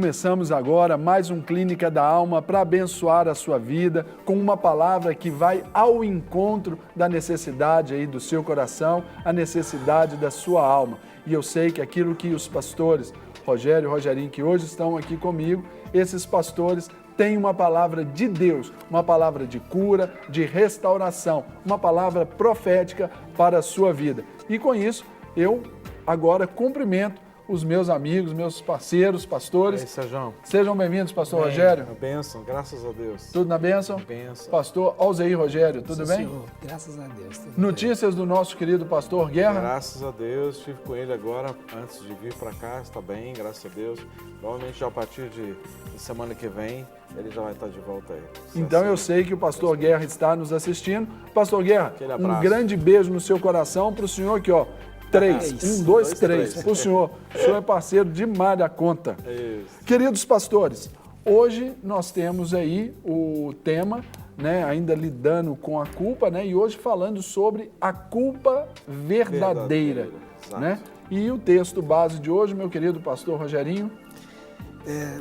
começamos agora mais um Clínica da Alma para abençoar a sua vida com uma palavra que vai ao encontro da necessidade aí do seu coração, a necessidade da sua alma. E eu sei que aquilo que os pastores, Rogério e Rogerinho, que hoje estão aqui comigo, esses pastores têm uma palavra de Deus, uma palavra de cura, de restauração, uma palavra profética para a sua vida. E com isso, eu agora cumprimento os meus amigos, meus parceiros, pastores. E aí, Sérgio? Sejam bem-vindos, pastor Rogério. A bênção, graças a Deus. Tudo na bênção? Bênção. Pastor Alzeir Rogério, tudo Sim, bem? Senhor. Graças a Deus. Notícias do nosso querido pastor Guerra? Graças a Deus, estive com ele agora, antes de vir para cá, está bem, graças a Deus. Provavelmente já a partir de semana que vem, ele já vai estar de volta aí. Então assim, eu sei que o pastor Guerra está nos assistindo. Pastor Guerra, Aquele um abraço. grande beijo no seu coração para o senhor aqui, ó. 3, 1, 2, 3. Para o senhor é parceiro demais da conta. Isso. Queridos pastores, hoje nós temos aí o tema, né, ainda lidando com a culpa, né, e hoje falando sobre a culpa verdadeira, Exato. né? E o texto base de hoje, meu querido pastor Rogerinho.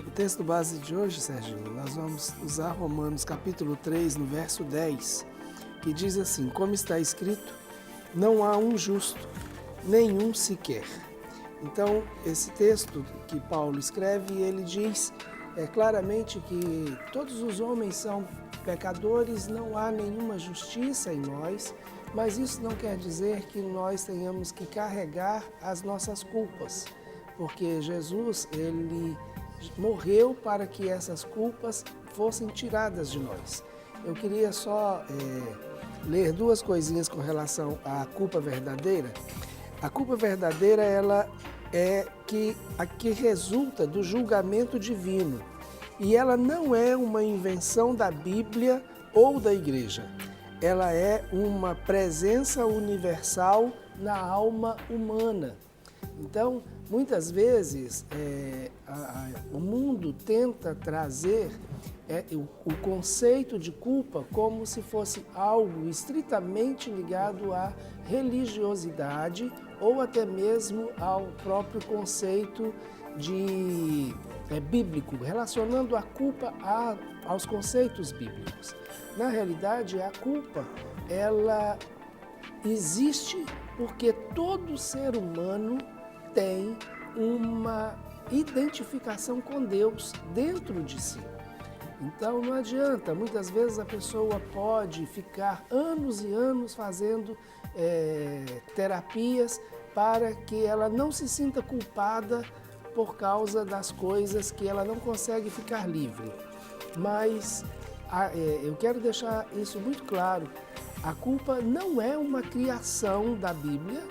O texto base de hoje, Serginho, nós vamos usar Romanos capítulo 3, no verso 10, que diz assim: como está escrito, não há um justo, nenhum sequer. Então, esse texto que Paulo escreve, ele diz claramente que todos os homens são pecadores, não há nenhuma justiça em nós, mas isso não quer dizer que nós tenhamos que carregar as nossas culpas, porque Jesus, ele morreu para que essas culpas fossem tiradas de nós. Eu queria só ler duas coisinhas com relação à culpa verdadeira. A culpa verdadeira, ela é a que resulta do julgamento divino. E ela não é uma invenção da Bíblia ou da igreja. Ela é uma presença universal na alma humana. Então, muitas vezes, o mundo tenta trazer o conceito de culpa como se fosse algo estritamente ligado à religiosidade ou até mesmo ao próprio conceito bíblico, relacionando a culpa aos conceitos bíblicos. Na realidade, a culpa, ela existe porque todo ser humano tem uma identificação com Deus dentro de si. Então não adianta, muitas vezes a pessoa pode ficar anos e anos fazendo terapias para que ela não se sinta culpada por causa das coisas que ela não consegue ficar livre. Mas eu quero deixar isso muito claro, a culpa não é uma criação da Bíblia,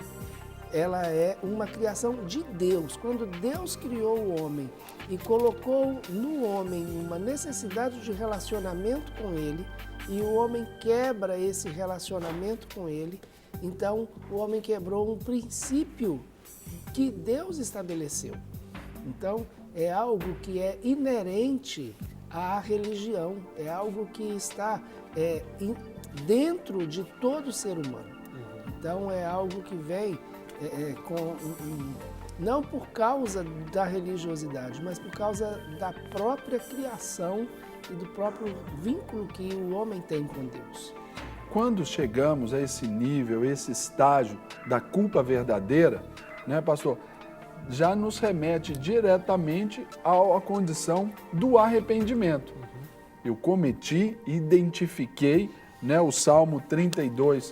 ela é uma criação de Deus. Quando Deus criou o homem e colocou no homem uma necessidade de relacionamento com ele, e o homem quebra esse relacionamento com ele, então o homem quebrou um princípio que Deus estabeleceu. Então é algo que é inerente à religião, é algo que está dentro de todo ser humano. Então é algo que vem não por causa da religiosidade, mas por causa da própria criação e do próprio vínculo que o homem tem com Deus. Quando chegamos a esse nível, esse estágio da culpa verdadeira, né, pastor, já nos remete diretamente à condição do arrependimento. Eu cometi, identifiquei, né, o Salmo 32,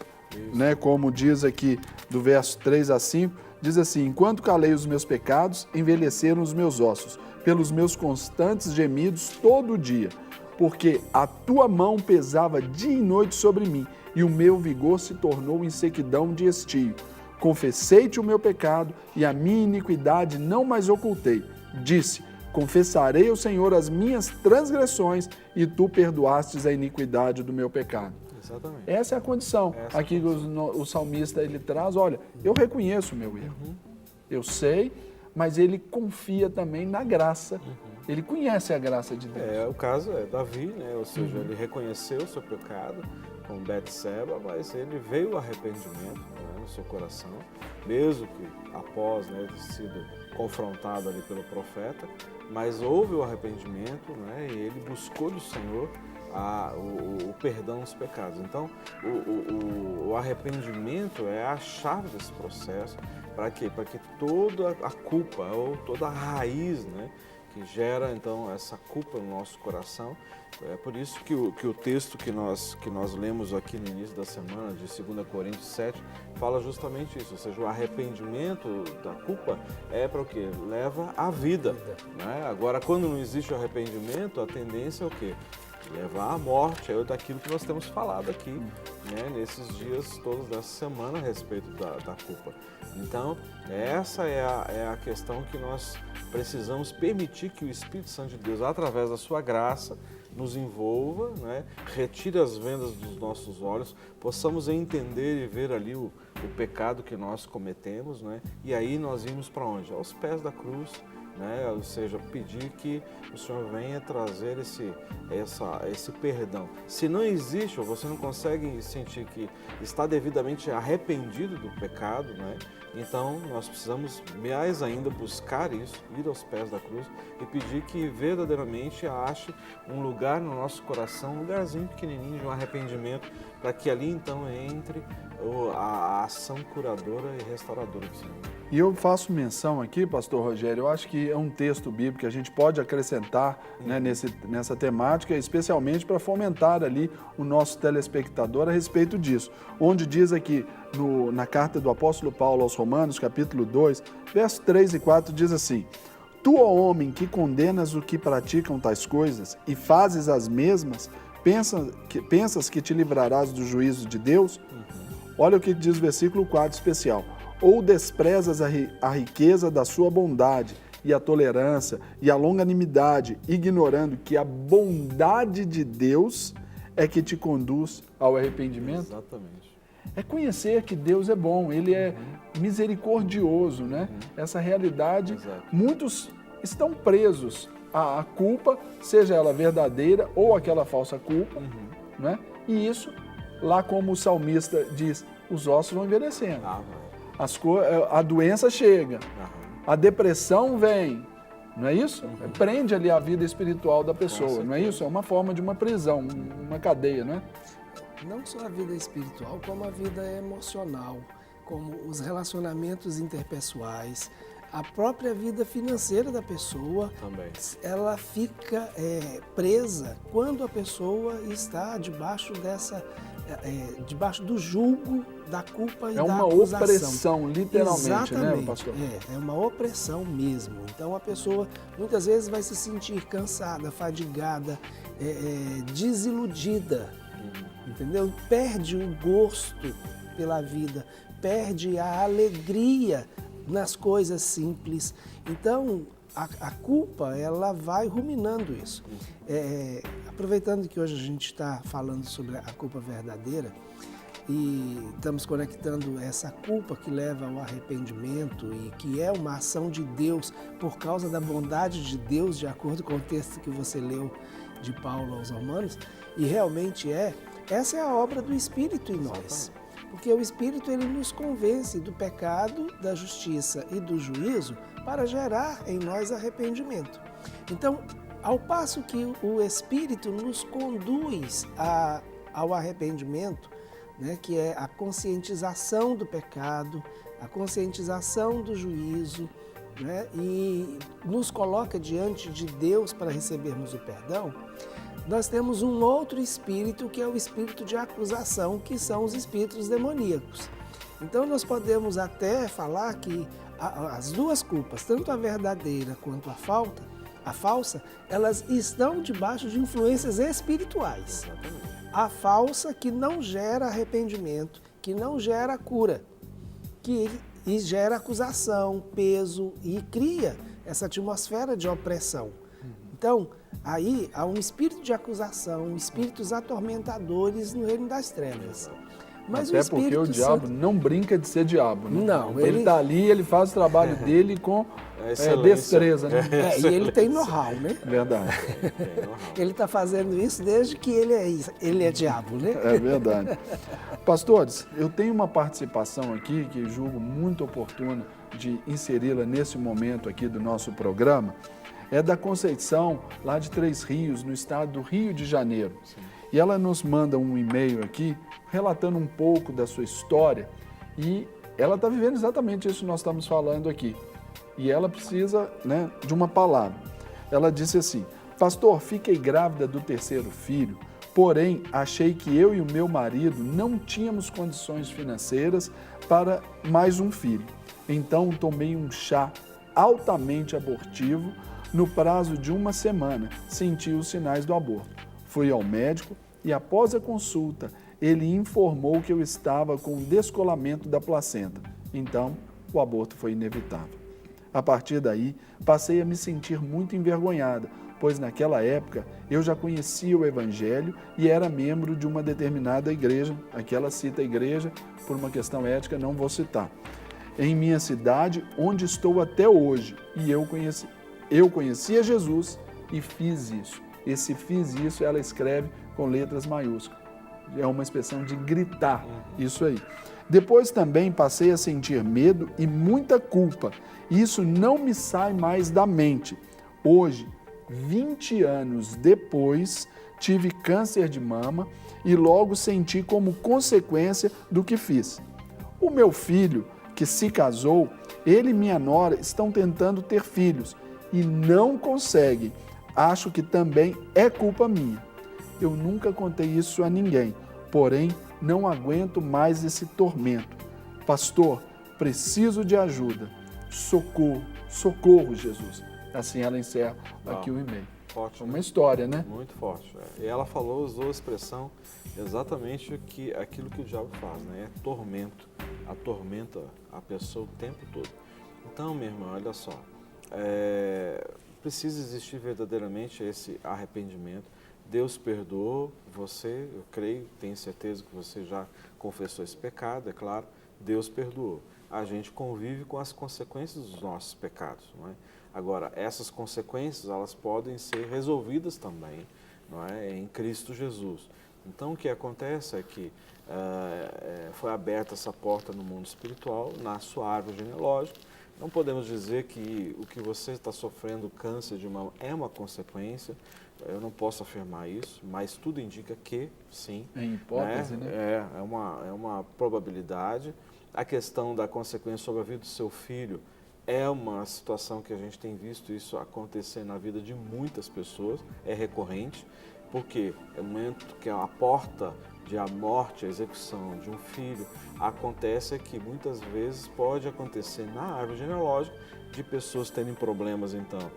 né, como diz aqui do verso 3 a 5, diz assim: enquanto calei os meus pecados, envelheceram os meus ossos, pelos meus constantes gemidos todo dia, porque a tua mão pesava dia e noite sobre mim, e o meu vigor se tornou em sequidão de estio. Confessei-te o meu pecado, e a minha iniquidade não mais ocultei. Disse: confessarei ao Senhor as minhas transgressões, e tu perdoastes a iniquidade do meu pecado. Exatamente. Essa é a condição. Aqui o salmista ele traz, olha, eu reconheço o meu erro. Eu sei, mas ele confia também na graça. Ele conhece a graça de Deus. O caso é Davi, né? Ou seja, ele reconheceu o seu pecado com Betseba, mas ele veio o arrependimento, né, no seu coração. mesmo que após, né, ter sido confrontado ali pelo profeta, mas houve o arrependimento, né, e ele buscou do Senhor o perdão dos pecados. Então, o arrependimento é a chave desse processo. Para quê? Para que toda a culpa ou toda a raiz, né, que gera então essa culpa no nosso coração. É por isso que o texto que nós lemos aqui no início da semana, de 2 Coríntios 7, fala justamente isso. Ou seja, o arrependimento da culpa é para o quê? Leva à vida. Né? Agora, quando não existe o arrependimento, a tendência é o quê? Levar à morte, é daquilo que nós temos falado aqui, né, nesses dias todos dessa semana a respeito da culpa. Então, essa é a questão que nós precisamos permitir que o Espírito Santo de Deus, através da sua graça, nos envolva, né, retire as vendas dos nossos olhos, possamos entender e ver ali o pecado que nós cometemos, né, e aí nós vimos para onde? Aos pés da cruz. Né? Ou seja, pedir que o Senhor venha trazer esse perdão. Se não existe, ou você não consegue sentir que está devidamente arrependido do pecado, né? Então nós precisamos mais ainda buscar isso, ir aos pés da cruz e pedir que verdadeiramente ache um lugar no nosso coração, um lugarzinho pequenininho de um arrependimento, para que ali então entre a ação curadora e restauradora do Senhor. E eu faço menção aqui, pastor Rogério, eu acho que é um texto bíblico que a gente pode acrescentar, né, nessa temática, especialmente para fomentar ali o nosso telespectador a respeito disso. Onde diz aqui, na carta do apóstolo Paulo aos Romanos, capítulo 2, versos 3 e 4, diz assim: Tu, ó homem, que condenas o que praticam tais coisas e fazes as mesmas, pensas que te livrarás do juízo de Deus? Olha o que diz o versículo 4 especial. Ou desprezas a riqueza da sua bondade e a tolerância e a longanimidade, ignorando que a bondade de Deus é que te conduz ao arrependimento? Exatamente. É conhecer que Deus é bom, Ele é misericordioso, né? Essa realidade, Exato. Muitos estão presos à culpa, seja ela verdadeira ou aquela falsa culpa, né? E isso, lá como o salmista diz, os ossos vão envelhecendo. A doença chega, a depressão vem, não é isso? Prende ali a vida espiritual da pessoa, não é isso? É uma forma de uma prisão, uma cadeia, não é? Não só a vida espiritual, como a vida emocional, como os relacionamentos interpessoais, a própria vida financeira da pessoa, também. Ela fica presa quando a pessoa está debaixo debaixo do julgo da culpa e da acusação. É uma opressão, literalmente, exatamente, né, pastor? É uma opressão mesmo. Então a pessoa muitas vezes vai se sentir cansada, fadigada, desiludida, entendeu? Perde o gosto pela vida, perde a alegria nas coisas simples. Então, a culpa, ela vai ruminando isso. Aproveitando que hoje a gente está falando sobre a culpa verdadeira e estamos conectando essa culpa que leva ao arrependimento e que é uma ação de Deus por causa da bondade de Deus, de acordo com o texto que você leu de Paulo aos Romanos, e realmente essa é a obra do Espírito em nós. Porque o Espírito, ele nos convence do pecado, da justiça e do juízo para gerar em nós arrependimento. Então, ao passo que o Espírito nos conduz ao arrependimento, né, que é a conscientização do pecado, a conscientização do juízo, né, e nos coloca diante de Deus para recebermos o perdão, nós temos um outro espírito que é o espírito de acusação, que são os espíritos demoníacos. Então nós podemos até falar que as duas culpas, tanto a verdadeira quanto a falsa, elas estão debaixo de influências espirituais. A falsa que não gera arrependimento, que não gera cura, que gera acusação, peso e cria essa atmosfera de opressão. Então, aí há um espírito de acusação, espíritos atormentadores no reino das trevas. Mas Até o Espírito porque o diabo Santo... não brinca de ser diabo, né? Não, Ele está ali, ele faz o trabalho dele com Excelência. destreza, né? E ele tem know-how, né? Verdade, Tem know-how. Ele está fazendo isso desde que ele é diabo, né? é verdade. Pastores, eu tenho uma participação aqui que julgo muito oportuna de inseri-la nesse momento aqui do nosso programa. É da Conceição, lá de Três Rios, no estado do Rio de Janeiro. Sim. E ela nos manda um e-mail aqui, relatando um pouco da sua história, e ela está vivendo exatamente isso que nós estamos falando aqui. E ela precisa, né, de uma palavra. Ela disse assim: pastor, fiquei grávida do terceiro filho, porém achei que eu e o meu marido não tínhamos condições financeiras para mais um filho. Então tomei um chá altamente abortivo. No prazo de uma semana, senti os sinais do aborto. Fui ao médico e, após a consulta, ele informou que eu estava com um descolamento da placenta. Então, o aborto foi inevitável. A partir daí, passei a me sentir muito envergonhada, pois naquela época eu já conhecia o Evangelho e era membro de uma determinada igreja. Aqui ela cita a igreja, por uma questão ética, não vou citar. Em minha cidade, onde estou até hoje, e eu conhecia Jesus e fiz isso. Esse fiz isso, ela escreve com letras maiúsculas. É uma expressão de gritar, isso aí. Depois também passei a sentir medo e muita culpa. Isso não me sai mais da mente. Hoje, 20 anos depois, tive câncer de mama e logo senti como consequência do que fiz. O meu filho, que se casou, ele e minha nora estão tentando ter filhos e não conseguem. Acho que também é culpa minha. Eu nunca contei isso a ninguém, porém não aguento mais esse tormento. Pastor, preciso de ajuda. Socorro, socorro, Jesus. Assim ela encerra aqui o e-mail. Forte, Uma né? história, né? Muito forte. E ela usou a expressão exatamente aquilo que o diabo faz, né? É tormento. Atormenta a pessoa o tempo todo. Então, minha irmã, olha só. Precisa existir verdadeiramente esse arrependimento. Deus perdoou você, eu creio, tenho certeza que você já confessou esse pecado, é claro, Deus perdoou. A gente convive com as consequências dos nossos pecados, não é? Agora, essas consequências, elas podem ser resolvidas também, não é? Em Cristo Jesus. Então, o que acontece é que foi aberta essa porta no mundo espiritual, na sua árvore genealógica. Não podemos dizer que o que você está sofrendo, câncer de mama, é uma consequência. Eu não posso afirmar isso, mas tudo indica que sim. Em hipótese, né? É uma probabilidade. A questão da consequência sobre a vida do seu filho é uma situação que a gente tem visto isso acontecer na vida de muitas pessoas, é recorrente, porque é o momento que a porta de a morte, a execução de um filho, acontece que muitas vezes pode acontecer na árvore genealógica de pessoas terem problemas, então,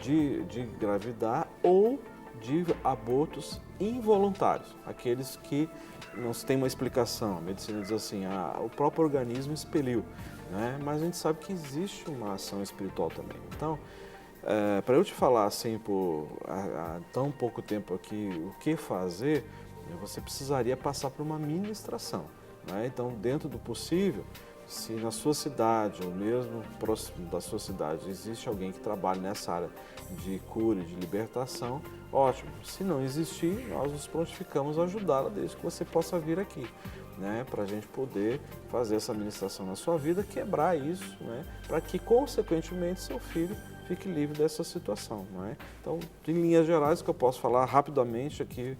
de engravidar ou de abortos involuntários, aqueles que não se tem uma explicação. A medicina diz assim, o próprio organismo expeliu, né? Mas a gente sabe que existe uma ação espiritual também. Então, para eu te falar assim, por tão pouco tempo aqui, o que fazer, você precisaria passar por uma ministração, né? Então, dentro do possível, se na sua cidade, ou mesmo próximo da sua cidade, existe alguém que trabalha nessa área de cura e de libertação, ótimo. Se não existir, nós nos prontificamos a ajudá-la desde que você possa vir aqui, né? Para a gente poder fazer essa ministração na sua vida, quebrar isso, né? Para que, consequentemente, seu filho fique livre dessa situação, não é? Então, em linhas gerais, o que eu posso falar rapidamente aqui